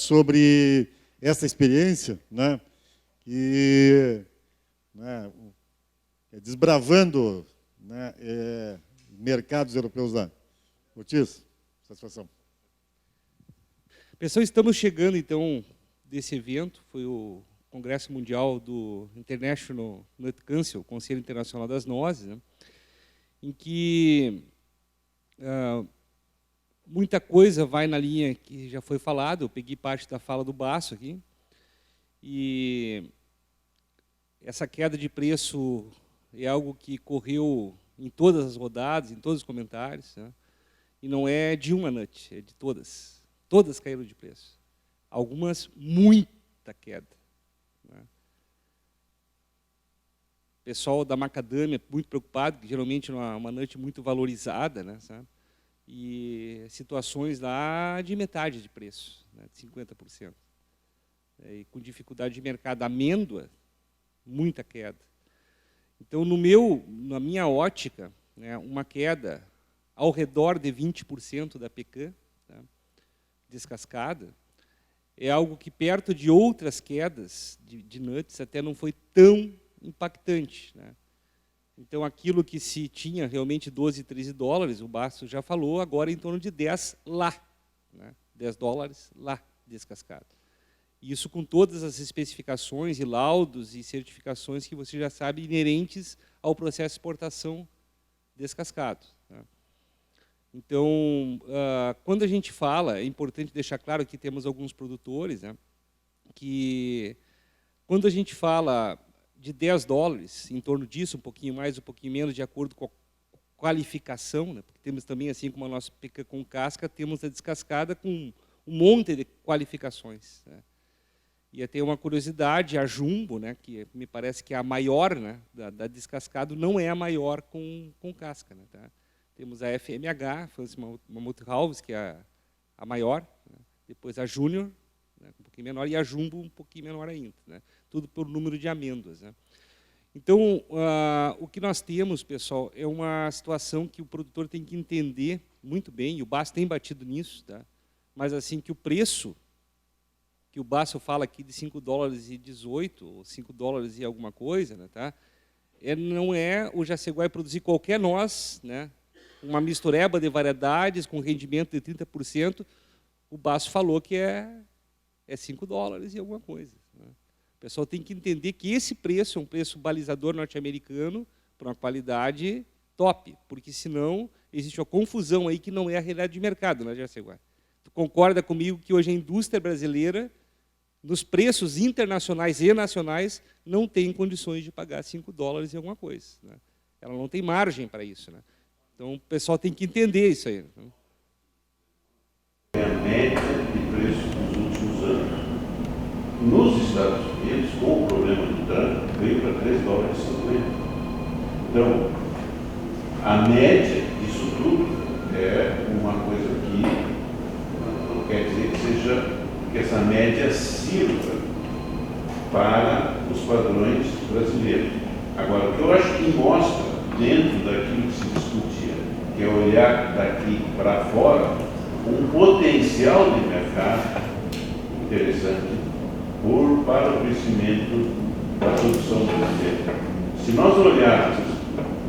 sobre essa experiência, né, que, né, desbravando, né, mercados europeus lá. Ortiz, satisfação. Pessoal, estamos chegando, então, desse evento, foi o Congresso Mundial do International Nut Council, Conselho Internacional das Nozes, né, em que muita coisa vai na linha que já foi falado. Eu peguei parte da fala do Basso aqui, e essa queda de preço é algo que correu em todas as rodadas, em todos os comentários, né, e não é de uma nut, é de todas. Todas caíram de preço. Algumas, muita queda. Né. O pessoal da macadâmia muito preocupado, que geralmente é uma nut muito valorizada, né, sabe? E situações lá de metade de preço, né, de 50%. E com dificuldade de mercado. Amêndoa, muita queda. Então, na minha ótica, né, uma queda ao redor de 20% da pecan, tá, descascada, é algo que, perto de outras quedas de nuts, até não foi tão impactante. Né? Então, aquilo que se tinha realmente 12, 13 dólares, o Basso já falou, agora em torno de 10 lá. Né? 10 dólares lá, descascado. Isso com todas as especificações e laudos e certificações que você já sabe inerentes ao processo de exportação descascado. Né? Então, quando a gente fala, é importante deixar claro que temos alguns produtores, né, que quando a gente fala de 10 dólares, em torno disso, um pouquinho mais, um pouquinho menos, de acordo com a qualificação, né, porque temos também, assim como a nossa pecan com casca, temos a descascada com um monte de qualificações. Né. E até uma curiosidade, a Jumbo, né, que me parece que é a maior, né, da descascado, não é a maior com casca. Né, tá? Temos a FMH, uma Multihalves, que é a maior, né? Depois a Júnior, né, um pouquinho menor, e a Jumbo um pouquinho menor ainda. Né? Tudo por número de amêndoas. Né? Então, o que nós temos, pessoal, é uma situação que o produtor tem que entender muito bem, e o Basso tem batido nisso, tá? Mas assim, que o preço, que o Basso fala aqui de 5 dólares e 18, ou 5 dólares e alguma coisa, né, tá? Não é o Jaceguai produzir qualquer noz, né, uma mistureba de variedades com rendimento de 30%, o Basso falou que é 5 dólares e alguma coisa. Né? O pessoal tem que entender que esse preço é um preço balizador norte-americano para uma qualidade top, porque senão existe uma confusão aí que não é a realidade de mercado, né, Jaceguai? Tu concorda comigo que hoje a indústria brasileira, nos preços internacionais e nacionais, não tem condições de pagar 5 dólares e alguma coisa. Né? Ela não tem margem para isso. Né? Então, o pessoal tem que entender isso aí. Né? É a média de preço dos últimos anos. Nos Estados Unidos, com o problema do Trump, veio para 3 dólares e 50. Então, a média disso tudo é uma coisa que não quer dizer que essa média sirva para os padrões brasileiros. Agora, o que eu acho que mostra, dentro daquilo que se discutia, que é olhar daqui para fora, um potencial de mercado interessante para o crescimento da produção brasileira. Se nós olharmos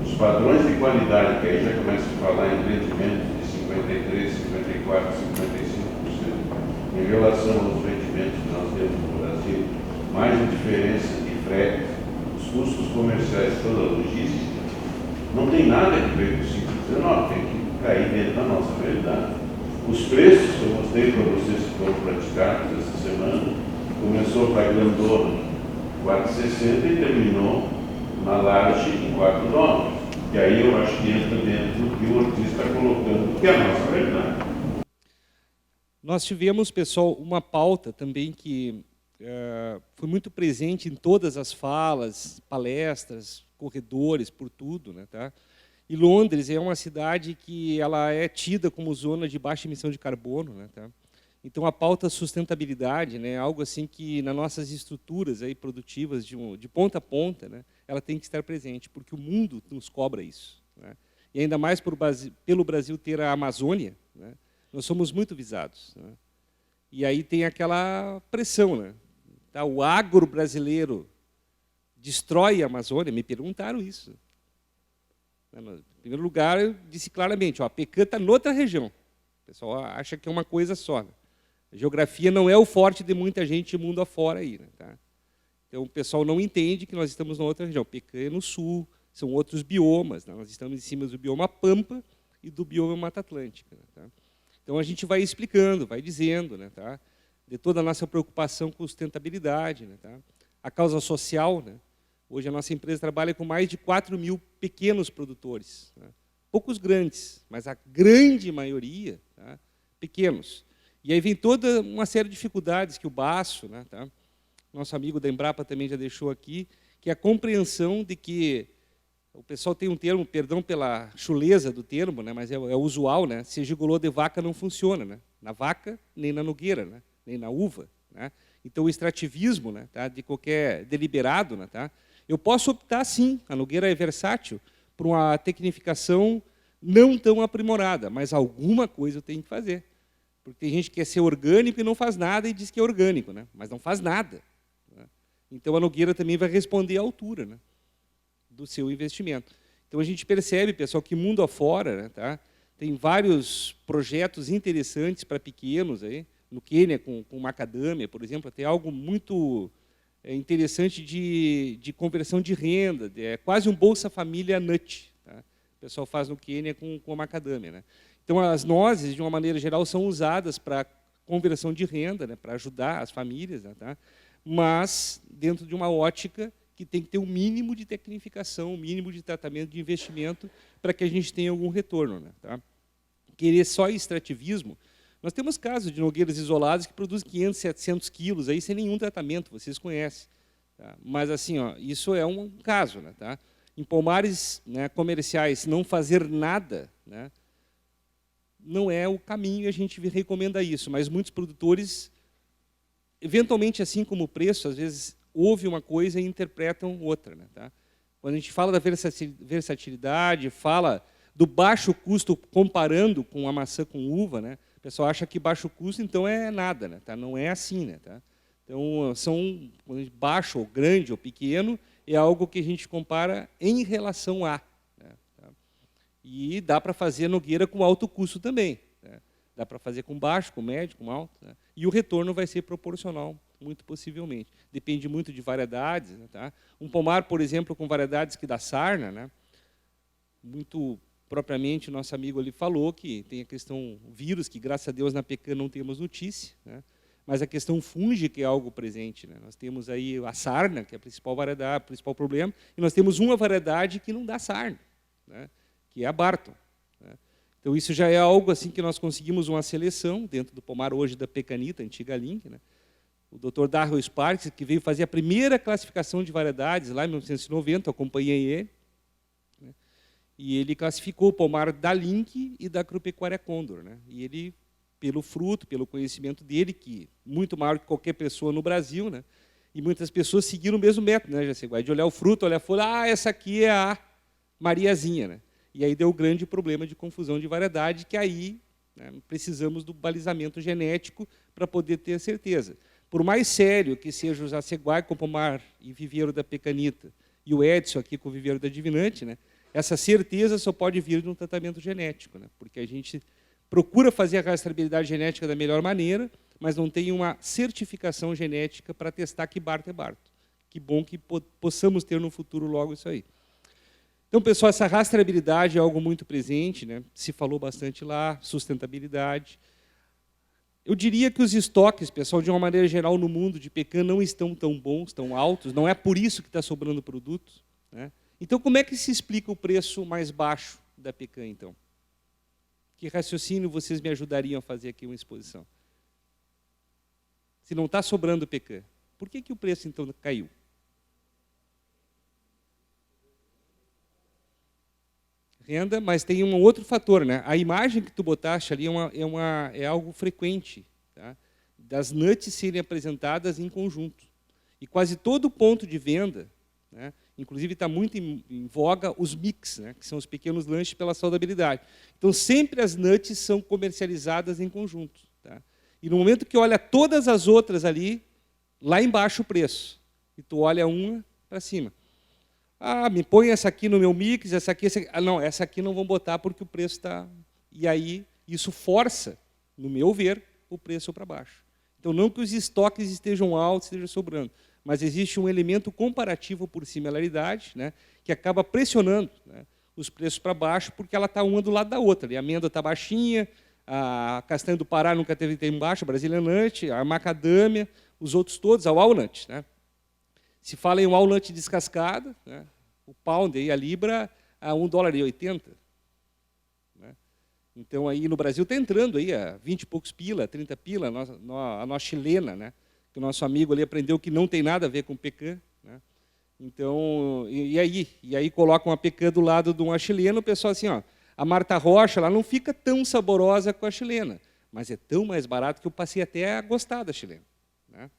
os padrões de qualidade, que aí já começa a falar em rendimentos de 53%, 54%, 55%, em relação aos rendimentos que nós temos no Brasil, mais a diferença de frete, os custos comerciais, toda a logística, não tem nada a ver com o 5,19, tem que cair dentro da nossa realidade. Os preços que eu mostrei para vocês que foram praticados essa semana, começou para a grandona 4,60 e terminou na large em 4 dólares. E aí eu acho que entra dentro do que o Ortiz está colocando, que é a nossa realidade. Nós tivemos, pessoal, uma pauta também que foi muito presente em todas as falas, palestras, corredores, por tudo. Né, tá? E Londres é uma cidade que ela é tida como zona de baixa emissão de carbono. Né, tá? Então, a pauta sustentabilidade, né, é algo assim que, nas nossas estruturas aí, produtivas, de ponta a ponta, né, ela tem que estar presente, porque o mundo nos cobra isso. Né? E ainda mais pelo Brasil ter a Amazônia, né, nós somos muito visados. Né? E aí tem aquela pressão, né? Tá, o agro brasileiro destrói a Amazônia? Me perguntaram isso. Em primeiro lugar, eu disse claramente, ó, a pecan está noutra região. O pessoal acha que é uma coisa só. Né? A geografia não é o forte de muita gente mundo afora aí. Né, tá? Então, o pessoal não entende que nós estamos na outra região. Pecan é no sul, são outros biomas. Né? Nós estamos em cima do bioma Pampa e do bioma Mata Atlântica. Né, tá? Então, a gente vai explicando, vai dizendo, né, tá? De toda a nossa preocupação com sustentabilidade. Né, tá? A causa social, né? Hoje a nossa empresa trabalha com mais de 4.000 pequenos produtores. Né? Poucos grandes, mas a grande maioria, tá? Pequenos. E aí vem toda uma série de dificuldades que o Baço, né, tá? Nosso amigo da Embrapa também já deixou aqui, que é a compreensão de que o pessoal tem um termo, perdão pela chuleza do termo, né, mas é usual, né? Se gigolô de vaca não funciona, né? Na vaca, nem na nogueira, né? Nem na uva. Né? Então, o extrativismo, né, tá? De qualquer deliberado, né, tá? Eu posso optar, sim, a nogueira é versátil, por uma tecnificação não tão aprimorada, mas alguma coisa eu tenho que fazer. Porque tem gente que quer ser orgânico e não faz nada e diz que é orgânico, né? Mas não faz nada. Né? Então, a nogueira também vai responder à altura, né, do seu investimento. Então, a gente percebe, pessoal, que mundo afora, né, tá? Tem vários projetos interessantes para pequenos, aí, no Quênia, com macadâmia, por exemplo, tem algo muito interessante de conversão de renda, é quase um Bolsa Família Nut. Tá? O pessoal faz no Quênia com a macadâmia. Né? Então, as nozes, de uma maneira geral, são usadas para conversão de renda, né, para ajudar as famílias, né, tá? Mas dentro de uma ótica que tem que ter um mínimo de tecnificação, um mínimo de tratamento de investimento para que a gente tenha algum retorno. Né, tá? Querer só extrativismo, nós temos casos de nogueiras isoladas que produzem 500, 700 quilos aí, sem nenhum tratamento, vocês conhecem. Tá? Mas, assim, ó, isso é um caso. Né, tá? Em pomares, né, comerciais, não fazer nada, né, não é o caminho e a gente recomenda isso. Mas muitos produtores, eventualmente, assim como o preço, às vezes ouvem uma coisa e interpretam outra. Né, tá? Quando a gente fala da versatilidade, fala do baixo custo comparando com a maçã com uva, né, o pessoal acha que baixo custo, então, é nada. Né, tá? Não é assim. Né, tá? Então, são baixo, ou grande, ou pequeno, é algo que a gente compara em relação a. Né, tá? E dá para fazer nogueira com alto custo também. Né? Dá para fazer com baixo, com médio, com alto. Né? E o retorno vai ser proporcional, muito possivelmente. Depende muito de variedades. Né, tá? Um pomar, por exemplo, com variedades que dá sarna, né, muito propriamente o nosso amigo ali falou que tem a questão vírus, que graças a Deus na pecan não temos notícia, né? Mas a questão fúngica é algo presente. Né? Nós temos aí a sarna, que é a principal variedade, o principal problema, e nós temos uma variedade que não dá sarna, né? Que é a Barton. Né? Então, isso já é algo assim que nós conseguimos uma seleção dentro do pomar hoje da Pecanita, antiga Link. Né? O Dr. Darrell Sparks, que veio fazer a primeira classificação de variedades lá em 1990, eu acompanhei ele, né? E ele classificou o pomar da Link e da Agropecuária Condor. Né? E ele, pelo fruto, pelo conhecimento dele, que muito maior que qualquer pessoa no Brasil, né? E muitas pessoas seguiram o mesmo método, né, Jaceguai? De olhar o fruto, olhar a folha, essa aqui é a Mariazinha. Né? E aí deu o grande problema de confusão de variedade, que aí, né, precisamos do balizamento genético para poder ter certeza. Por mais sério que seja o Jaceguai com o pomar e viveiro da Pecanita, e o Edson aqui com o viveiro da Divinante, né, essa certeza só pode vir de um tratamento genético, né, porque a gente procura fazer a rastreabilidade genética da melhor maneira, mas não tem uma certificação genética para testar que Barto é Barto. Que bom que possamos ter no futuro logo isso aí. Então, pessoal, essa rastreabilidade é algo muito presente, né? Se falou bastante lá, sustentabilidade. Eu diria que os estoques, pessoal, de uma maneira geral no mundo de pecan não estão tão bons, tão altos, não é por isso que está sobrando produto. Né? Então, como é que se explica o preço mais baixo da pecan, então? Que raciocínio vocês me ajudariam a fazer aqui uma exposição? Se não está sobrando pecan, por que o preço, então, caiu? Renda, mas tem um outro fator. Né? A imagem que tu botaste ali é algo frequente, tá? Das nuts serem apresentadas em conjunto. E quase todo ponto de venda, né, inclusive está muito em voga os mix, né, que são os pequenos lanches pela saudabilidade. Então, sempre as nuts são comercializadas em conjunto. Tá? E no momento que olha todas as outras ali, lá embaixo o preço. E tu olha uma para cima. Ah, me põe essa aqui no meu mix, essa aqui, essa aqui. Ah, não, essa aqui não vão botar porque o preço está... E aí, isso força, no meu ver, o preço para baixo. Então, não que os estoques estejam altos, estejam sobrando, mas existe um elemento comparativo por similaridade, né, que acaba pressionando, né, os preços para baixo, porque ela está uma do lado da outra. A amêndoa está baixinha, a castanha do Pará nunca teve tempo baixo, a Brazilian Nut, a macadâmia, os outros todos, a walnut. Né. Se fala em walnut descascada, né, o pound, aí, a libra, a $1,80. Né. Então, aí no Brasil está entrando aí a 20 e poucos pila, 30 pila, a nossa chilena, né, que o nosso amigo ali aprendeu que não tem nada a ver com pecan. Né. Então, e aí coloca uma pecan do lado de uma chilena, o pessoal assim, ó, a Marta Rocha ela não fica tão saborosa com a chilena, mas é tão mais barato que eu passei até a gostar da chilena. Né.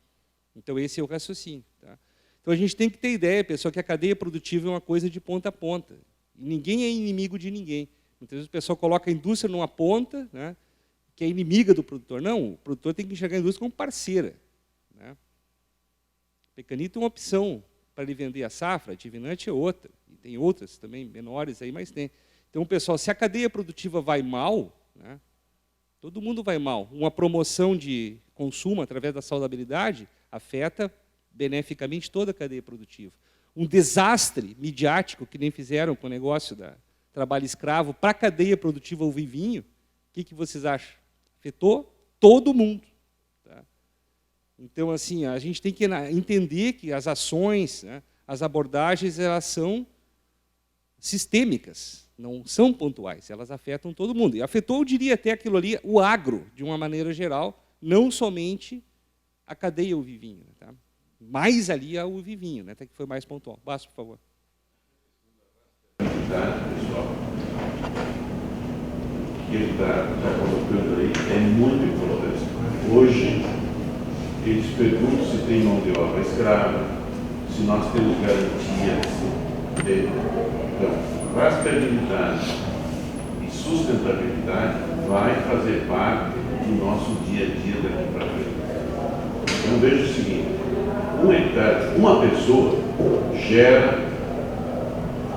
Então, esse é o raciocínio. Tá? Então, a gente tem que ter ideia, pessoal, que a cadeia produtiva é uma coisa de ponta a ponta. E ninguém é inimigo de ninguém. Muitas vezes o pessoal coloca a indústria numa ponta, né, que é inimiga do produtor. Não, o produtor tem que enxergar a indústria como parceira. Né. Pecanito é uma opção para ele vender a safra, a Divinante é outra. E tem outras também, menores, aí, mas tem. Então, pessoal, se a cadeia produtiva vai mal, né, todo mundo vai mal. Uma promoção de consumo através da saudabilidade afeta beneficamente toda a cadeia produtiva. Um desastre midiático, que nem fizeram com o negócio da trabalho escravo, para a cadeia produtiva o vinho, o que vocês acham? Afetou todo mundo. Tá? Então, assim, a gente tem que entender que as ações, né, as abordagens, elas são sistêmicas, não são pontuais, elas afetam todo mundo. E afetou, eu diria até aquilo ali, o agro, de uma maneira geral, não somente a cadeia uvivinho. Tá? Mais ali a uvivinho, né, até que foi mais pontual. Basso, por favor. Pessoal, que ele está colocando aí é muito importante. Hoje, eles perguntam se tem mão de obra escrava, se nós temos garantias de rastreabilidade e sustentabilidade, vai fazer parte do nosso dia a dia daqui para frente. Então, veja o seguinte, 1 hectare, uma pessoa gera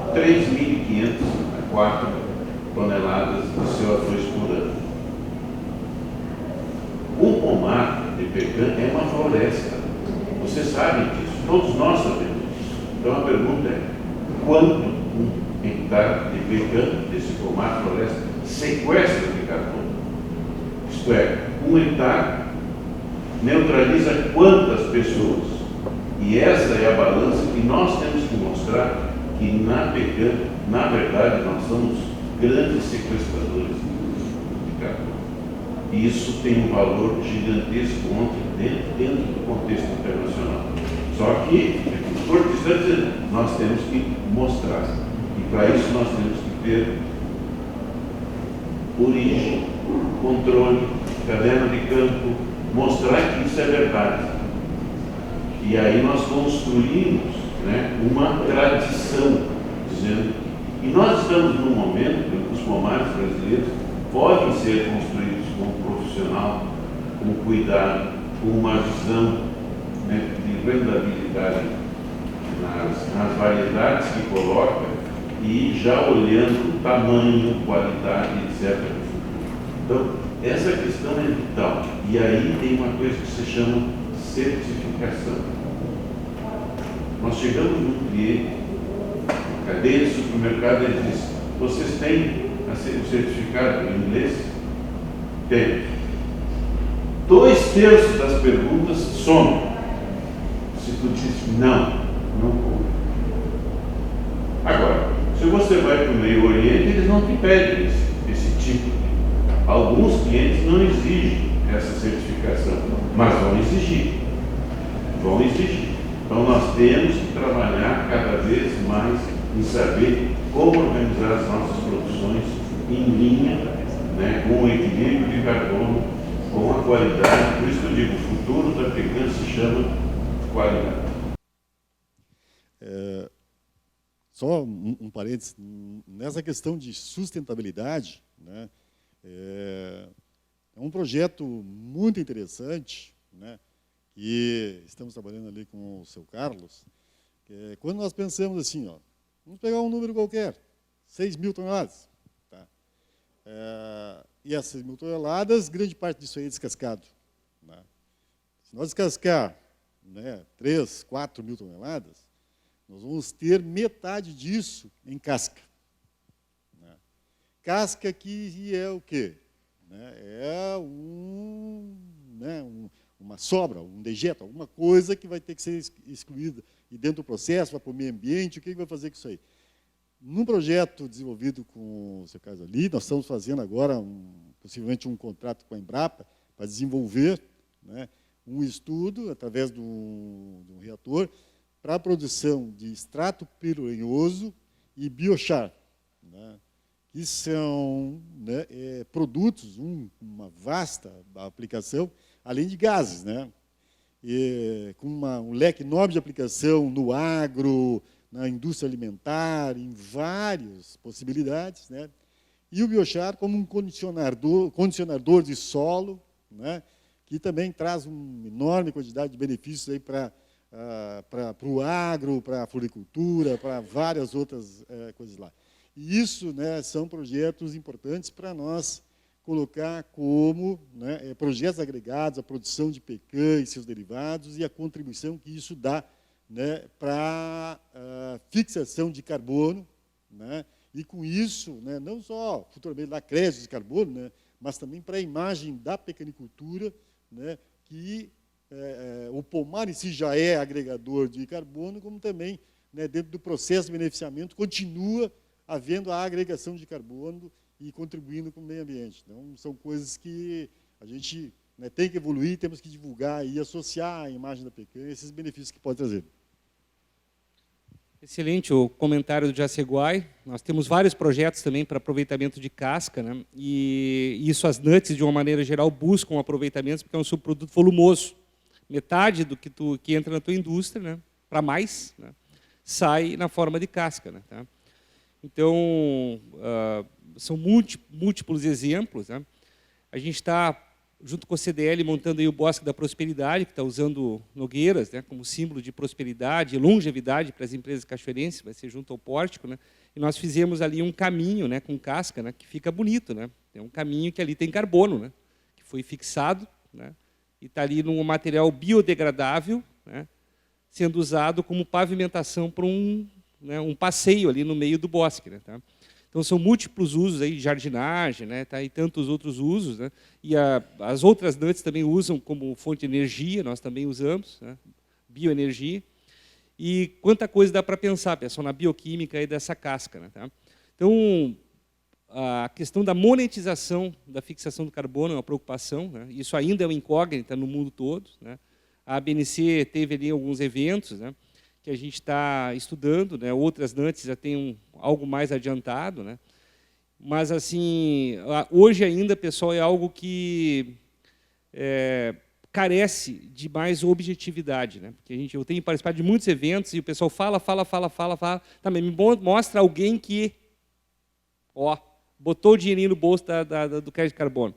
3.500 a 4 toneladas de CO2 por ano. Um pomar de pecan é uma floresta. Vocês sabem disso, todos nós sabemos disso. Então a pergunta é, quanto 1 hectare de pecan, desse pomar floresta, sequestra de carbono? Isto é, 1 hectare neutraliza quantas pessoas? E essa é a balança que nós temos que mostrar que na pecan, na verdade, nós somos grandes sequestradores de carbono. E isso tem um valor gigantesco dentro do contexto internacional. Só que, o doutor está dizendo, nós temos que mostrar. E para isso nós temos que ter origem, controle, caderno de campo, mostrar que isso é verdade. E aí nós construímos, né, uma tradição, dizendo que nós estamos num momento em que os pomares brasileiros podem ser construídos com um profissional, com cuidado, com uma visão, né, de rentabilidade nas variedades que coloca e já olhando tamanho, qualidade, etc. Então, essa questão é vital. E aí tem uma coisa que se chama certificação. Nós chegamos num cliente, na cadeia de supermercado, ele diz, vocês têm o certificado em inglês? Tem. 2/3 das perguntas somem. Se tu diz não compra. Agora, se você vai para o Meio Oriente, eles não te pedem esse tipo. Alguns clientes não exigem essa certificação, mas vão exigir. Vão exigir. Então, nós temos que trabalhar cada vez mais em saber como organizar as nossas produções em linha, né, com o equilíbrio de carbono, com a qualidade. Por isso que eu digo, o futuro da pecan se chama qualidade. Só um parênteses, nessa questão de sustentabilidade, né, É um projeto muito interessante, né, que estamos trabalhando ali com o seu Carlos, que é quando nós pensamos assim, ó, vamos pegar um número qualquer, 6.000 toneladas. Tá? E essas 6.000 toneladas, grande parte disso aí é descascado. Né? Se nós descascar, né, 3, 4.000 toneladas, nós vamos ter metade disso em casca. Né? Casca que é o quê? Né? É uma sobra, um dejeto, alguma coisa que vai ter que ser excluída. E dentro do processo, vai para o meio ambiente, o que vai fazer com isso aí? Num projeto desenvolvido com o seu Carlos ali, nós estamos fazendo agora, possivelmente, um contrato com a Embrapa para desenvolver, né, um estudo, através de um reator, para a produção de extrato pirolenhoso e biochar, né, que são, né, produtos, uma vasta aplicação, além de gases, né, com um leque enorme de aplicação no agro, na indústria alimentar, em várias possibilidades, né, e o biochar como um condicionador de solo, né, que também traz uma enorme quantidade de benefícios aí para o agro, para a floricultura, para várias outras coisas lá. E isso, né, são projetos importantes para nós colocar como, né, projetos agregados à produção de pecan e seus derivados e a contribuição que isso dá, né, para a fixação de carbono, né, e com isso, né, não só futuramente dar créditos de carbono, né, mas também para a imagem da pecanicultura, né, que o pomar em si já é agregador de carbono, como também, né, dentro do processo de beneficiamento continua havendo a agregação de carbono e contribuindo com o meio ambiente. Então, são coisas que a gente, né, tem que evoluir, temos que divulgar e associar a imagem da pecan a esses benefícios que pode trazer. Excelente o comentário do Jaceguai. Nós temos vários projetos também para aproveitamento de casca, né? E isso as nuts, de uma maneira geral, buscam aproveitamentos porque é um subproduto volumoso. Metade do que entra na tua indústria, né, para mais, né, sai na forma de casca. Né, tá? Então, são múltiplos exemplos. Né? A gente está, junto com a CDL, montando aí o Bosque da Prosperidade, que está usando nogueiras, né, como símbolo de prosperidade e longevidade para as empresas cachoeirenses, vai ser junto ao pórtico. Né? E nós fizemos ali um caminho, né, com casca, né, que fica bonito. Né? É um caminho que ali tem carbono, né, que foi fixado, né, e está ali num material biodegradável, né, sendo usado como pavimentação para um passeio ali no meio do bosque. Né, tá? Então, são múltiplos usos aí, jardinagem, né, tá, e tantos outros usos. Né, e as outras nuts também usam como fonte de energia, nós também usamos, né, bioenergia. E quanta coisa dá para pensar, pessoal, na bioquímica aí dessa casca. Né, tá? Então, a questão da monetização da fixação do carbono é uma preocupação. Né, isso ainda é uma incógnita no mundo todo. Né. A ABNC teve ali alguns eventos, né, que a gente está estudando, né? Outras nuts já têm algo mais adiantado, né? Mas assim, hoje ainda, pessoal, é algo que carece de mais objetividade, né? Porque eu tenho participado de muitos eventos e o pessoal fala, também me mostra alguém que, botou o dinheirinho no bolso do crédito de carbono.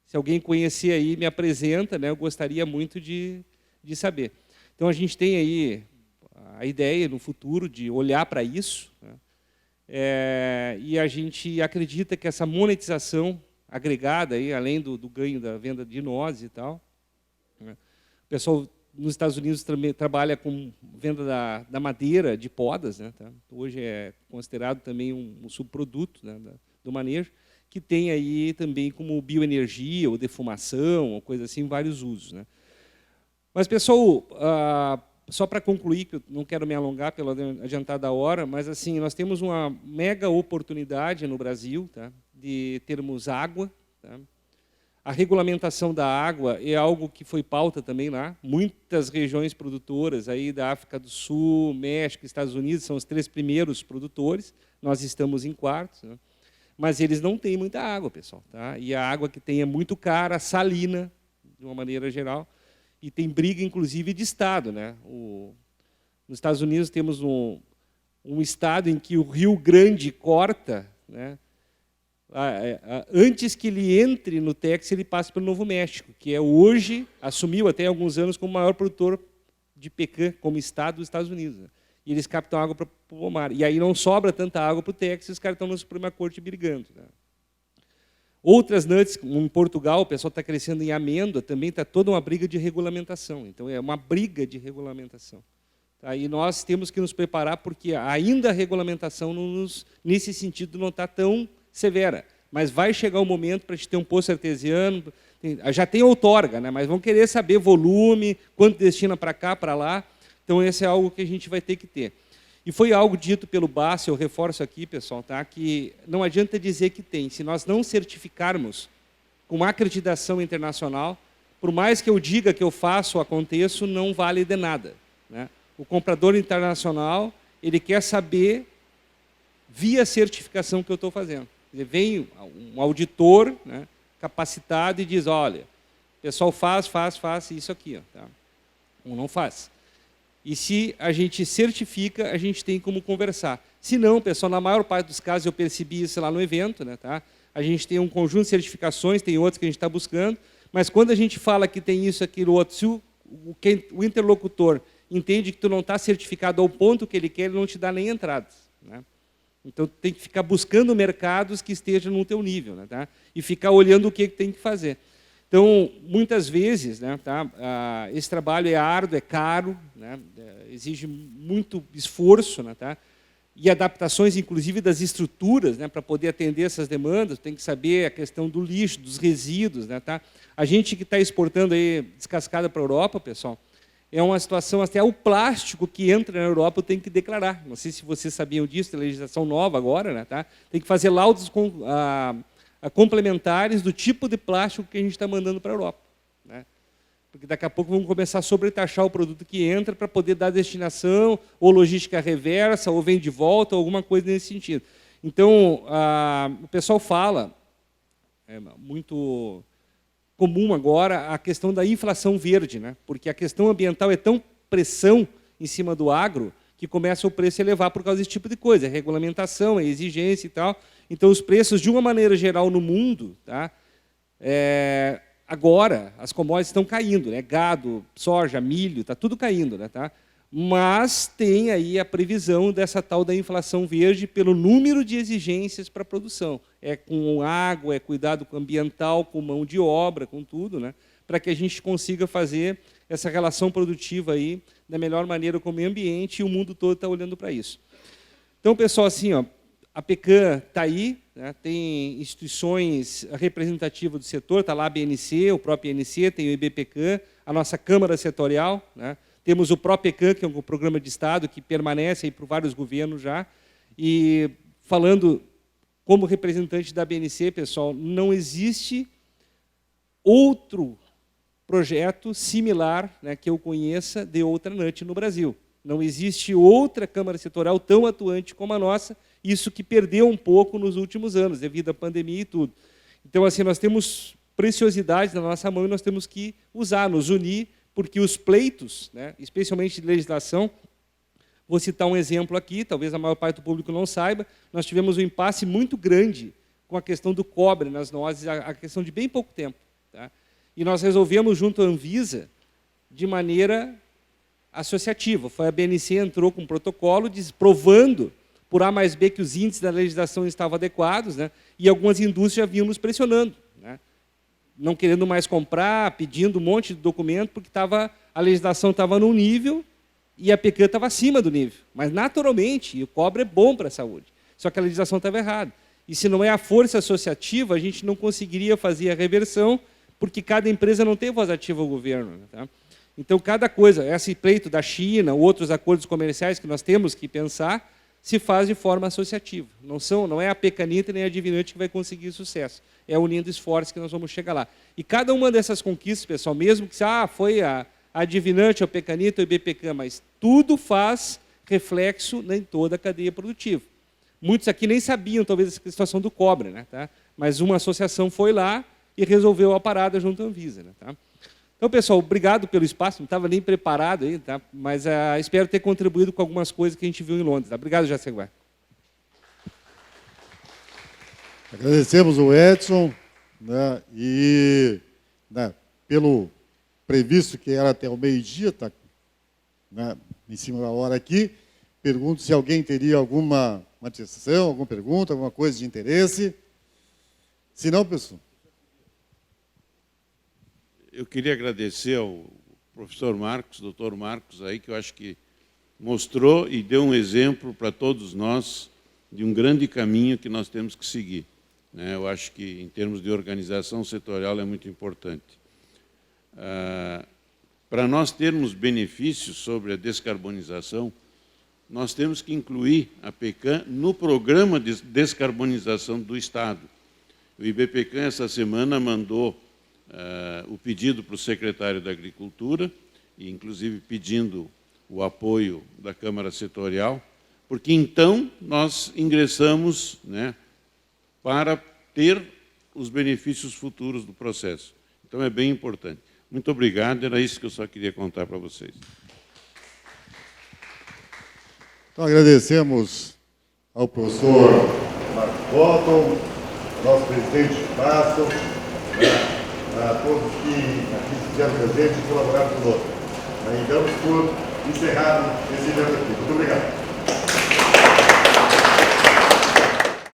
Se alguém conhecer aí, me apresenta, né? Eu gostaria muito de saber. Então, a gente tem aí a ideia, no futuro, de olhar para isso. Né? E a gente acredita que essa monetização agregada, aí, além do ganho da venda de nozes e tal, né? O pessoal nos Estados Unidos também trabalha com venda da madeira de podas. Né? Tá? Hoje é considerado também um subproduto, né, do manejo, que tem aí também como bioenergia, ou defumação, ou coisa assim, vários usos. Né? Mas, pessoal, só para concluir, que eu não quero me alongar pela adiantada hora, mas assim, nós temos uma mega oportunidade no Brasil, tá, de termos água. Tá? A regulamentação da água é algo que foi pauta também lá. Muitas regiões produtoras aí da África do Sul, México, Estados Unidos, são os 3 primeiros produtores, nós estamos em 4º. Né? Mas eles não têm muita água, pessoal. Tá? E a água que tem é muito cara, salina, de uma maneira geral. E tem briga, inclusive, de estado. Né? Nos Estados Unidos temos um estado em que o Rio Grande corta, né, antes que ele entre no Tex, ele passa pelo Novo México, que é hoje, assumiu até alguns anos como o maior produtor de pecan como estado dos Estados Unidos. Né? E eles captam água para o pomar. E aí não sobra tanta água para o Tex, e os caras estão na Suprema Corte brigando. Né? Outras nuts, em Portugal, o pessoal está crescendo em amêndoa, também está toda uma briga de regulamentação. Então, é uma briga de regulamentação. Tá? E nós temos que nos preparar, porque ainda a regulamentação, nesse sentido, não está tão severa. Mas vai chegar o momento para a gente ter um poço artesiano, já tem outorga, né? Mas vão querer saber volume, quanto destina para cá, para lá. Então, esse é algo que a gente vai ter que ter. E foi algo dito pelo BAS, eu reforço aqui, pessoal, tá? Que não adianta dizer que tem. Se nós não certificarmos com uma acreditação internacional, por mais que eu diga que eu faço ou aconteço, não vale de nada. Né? O comprador internacional, ele quer saber via certificação que eu estou fazendo. Vem um auditor, né, capacitado e diz, olha, o pessoal faz isso aqui. Ó, tá? Ou não faz. E se a gente certifica, a gente tem como conversar. Se não, pessoal, na maior parte dos casos, eu percebi isso lá no evento, né, tá? A gente tem um conjunto de certificações, tem outros que a gente está buscando, mas quando a gente fala que tem isso, aquilo, outro, se o interlocutor entende que tu não está certificado ao ponto que ele quer, ele não te dá nem entradas. Né? Então, tem que ficar buscando mercados que estejam no teu nível, né, tá? E ficar olhando o que tem que fazer. Então, muitas vezes, né, tá, esse trabalho é árduo, é caro, né, exige muito esforço, né, tá, e adaptações, inclusive, das estruturas, né, para poder atender essas demandas. Tem que saber a questão do lixo, dos resíduos. Né, tá? A gente que está exportando aí descascada para a Europa, pessoal, é uma situação, até o plástico que entra na Europa tem que declarar. Não sei se vocês sabiam disso, tem legislação nova agora, né, tá? Tem que fazer laudos complementares do tipo de plástico que a gente está mandando para a Europa. Né? Porque daqui a pouco vamos começar a sobretaxar o produto que entra para poder dar destinação, ou logística reversa, ou vem de volta, ou alguma coisa nesse sentido. Então, o pessoal fala, é muito comum agora, a questão da inflação verde, né? Porque a questão ambiental é tão pressão em cima do agro que começa o preço a elevar por causa desse tipo de coisa, a regulamentação, a exigência e tal. Então, os preços, de uma maneira geral, no mundo, tá? Agora, as commodities estão caindo, né? Gado, soja, milho, está tudo caindo. Né? Tá? Mas tem aí a previsão dessa tal da inflação verde pelo número de exigências para a produção. É com água, é cuidado ambiental, com mão de obra, com tudo, né? Para que a gente consiga fazer essa relação produtiva aí da melhor maneira com o meio ambiente, e o mundo todo está olhando para isso. Então, pessoal, assim, ó, a pecan está aí, né, tem instituições representativas do setor, está lá a BNC, o próprio INC, tem o IBPECAN, a nossa Câmara Setorial, né, temos o PROPECAN, que é um programa de Estado que permanece aí por vários governos já, e falando como representante da BNC, pessoal, não existe outro projeto similar, né, que eu conheça de outra NUT no Brasil. Não existe outra Câmara Setorial tão atuante como a nossa, isso que perdeu um pouco nos últimos anos, devido à pandemia e tudo. Então, assim, nós temos preciosidades na nossa mão e nós temos que usar, nos unir, porque os pleitos, né, especialmente de legislação, vou citar um exemplo aqui, talvez a maior parte do público não saiba, nós tivemos um impasse muito grande com a questão do cobre nas nozes, a questão de bem pouco tempo. Tá? E nós resolvemos, junto à Anvisa, de maneira associativa. Foi a BNC entrou com um protocolo provando por A mais B que os índices da legislação estavam adequados, né? E algumas indústrias já vinham nos pressionando, né? Não querendo mais comprar, pedindo um monte de documento, porque a legislação estava num nível e a pecan estava acima do nível. Mas, naturalmente, e o cobre é bom para a saúde, só que a legislação estava errada. E se não é a força associativa, a gente não conseguiria fazer a reversão, porque cada empresa não tem voz ativa ao governo. Tá? Então, cada coisa, esse pleito da China, outros acordos comerciais que nós temos que pensar, se faz de forma associativa. Não é a Pecanita nem a Divinante que vai conseguir sucesso. É unindo esforços que nós vamos chegar lá. E cada uma dessas conquistas, pessoal, mesmo que foi a Divinante, a Pecanita, o IBPECAN, mas tudo faz reflexo em toda a cadeia produtiva. Muitos aqui nem sabiam, talvez, a situação do cobre, né? Tá? Mas uma associação foi lá e resolveu a parada junto à Anvisa. Né? Tá? Então, pessoal, obrigado pelo espaço, não estava nem preparado aí, tá? Mas espero ter contribuído com algumas coisas que a gente viu em Londres. Tá? Obrigado, Jaceguá. Agradecemos o Edson, né, e né, pelo previsto que era até o meio-dia, está, né, em cima da hora aqui. Pergunto se alguém teria alguma manifestação, alguma pergunta, alguma coisa de interesse. Se não, pessoal. Eu queria agradecer ao professor Marcos, doutor Marcos, aí, que eu acho que mostrou e deu um exemplo para todos nós de um grande caminho que nós temos que seguir, né? Eu acho que, em termos de organização setorial, é muito importante. Para nós termos benefícios sobre a descarbonização, nós temos que incluir a PECAM no programa de descarbonização do Estado. O IBPECAM, essa semana, mandou o pedido para o secretário da Agricultura, e inclusive pedindo o apoio da Câmara Setorial, porque então nós ingressamos, né, para ter os benefícios futuros do processo. Então é bem importante. Muito obrigado, era isso que eu só queria contar para vocês. Então, agradecemos ao professor Marcos Botton, nosso presidente Basto, a todos que aqui estiveram presentes e colaboraram conosco. E damos por encerrado esse evento aqui. Muito obrigado.